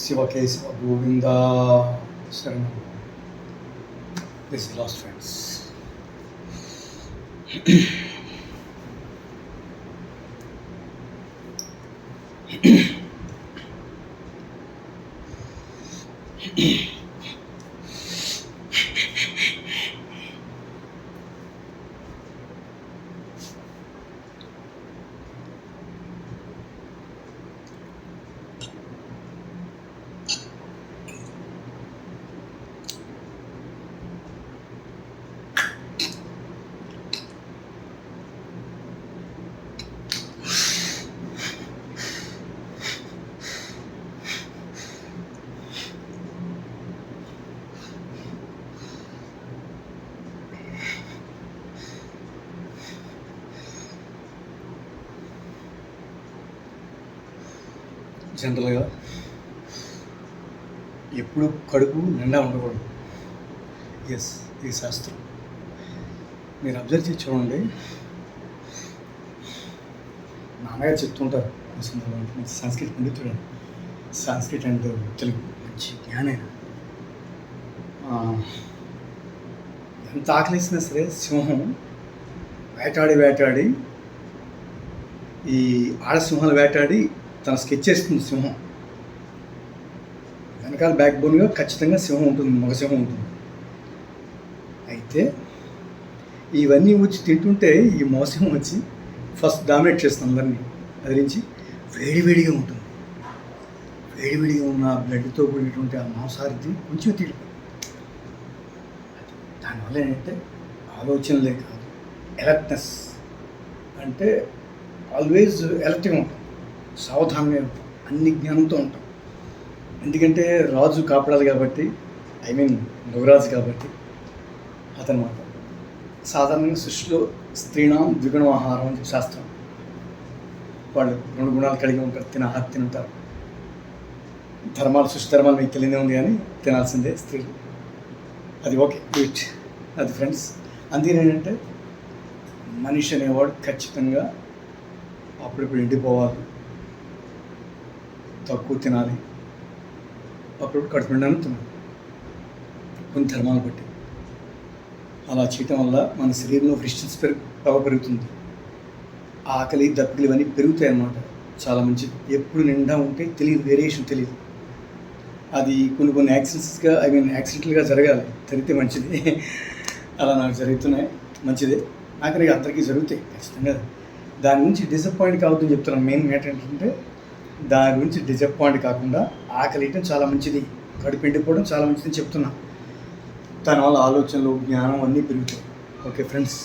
శివకేశవ గోవింద శరణం. This last friends. జనరల్గా ఎప్పుడు కడుపు నిండా ఉండకూడదు. ఎస్, ఇది శాస్త్రం. మీరు అబ్జర్వ్ చేసి చూడండి. నాన్నగారు చెప్తుంటారు, సంస్కృత పండితుడు, సంస్కృత్ అండ్ తెలుగు మంచి జ్ఞానం. ఎంత ఆకలిసినా సరే సింహం వేటాడి ఈ ఆడసింహాలు వేటాడి తన స్కెచ్ చేస్తుంది. సింహం వెనకాల బ్యాక్ బోన్గా ఖచ్చితంగా సింహం ఉంటుంది, మగసింహం ఉంటుంది. అయితే ఇవన్నీ వచ్చి తింటుంటే ఈ మగసింహం వచ్చి ఫస్ట్ డామినేట్ చేస్తుంది అందరినీ. అదిరించి వేడివేడిగా ఉంటుంది. వేడివేడిగా ఉన్న బ్లడ్తో కూడినటువంటి ఆ మాంసాహారతి కొంచెం తీరు. దానివల్ల ఏంటంటే ఆలోచనలే కాదు, ఎలర్ట్నెస్ అంటే ఆల్వేజ్ ఎలర్ట్గా ఉంటాం, సావధానంగా ఉంటాం, అన్ని జ్ఞానంతో ఉంటాం. ఎందుకంటే రాజు కాపాడాలి కాబట్టి, యువరాజు కాబట్టి అతనమాట. సాధారణంగా సృష్టిలో స్త్రీణం ద్విగుణ ఆహారం అని శాస్త్రం. వాళ్ళు 2 గుణాలు కలిగి ఉంటారు, తింటారు. సృష్టి ధర్మాలు మీకు తెలియదే ఉంది కానీ తినాల్సిందే స్త్రీలు. అది ఓకే, వీట్ అది ఫ్రెండ్స్. అందుకని ఏంటంటే మనిషి అనేవాడు ఖచ్చితంగా అప్పుడప్పుడు ఎండిపోవాలి, తక్కువ తినాలి, అప్పుడప్పుడు కడుపు నిండాను తినాలి, కొన్ని ధర్మాలు బట్టి. అలా చేయటం వల్ల మన శరీరంలో ఫ్రిక్షన్స్ పెరుగుతుంది. ఆకలి, దప్పికలు ఇవన్నీ పెరుగుతాయి అన్నమాట. చాలా మంచిది. ఎప్పుడు నిండా ఉంటే తెలియదు, వేరియేషన్ తెలియదు. అది కొన్ని యాక్సిడెంటల్గా జరగాలి, జరిగితే మంచిది. అలా నాకు జరుగుతున్నాయి, మంచిదే. నాకు అందరికీ జరుగుతాయి ఖచ్చితంగా. దాని గురించి డిసప్పాయింట్ కావద్దని చెప్తున్నాను. మెయిన్ మ్యాటర్ ఏంటంటే దాని గురించి డిసప్పాయింట్ కాకుండా ఆకలి వేయటం చాలా మంచిది, కడుపు ఎండిపోవడం చాలా మంచిదని చెప్తున్నా. దానివల్ల ఆలోచనలు, జ్ఞానం అన్నీ పెరుగుతాయి. Okay friends.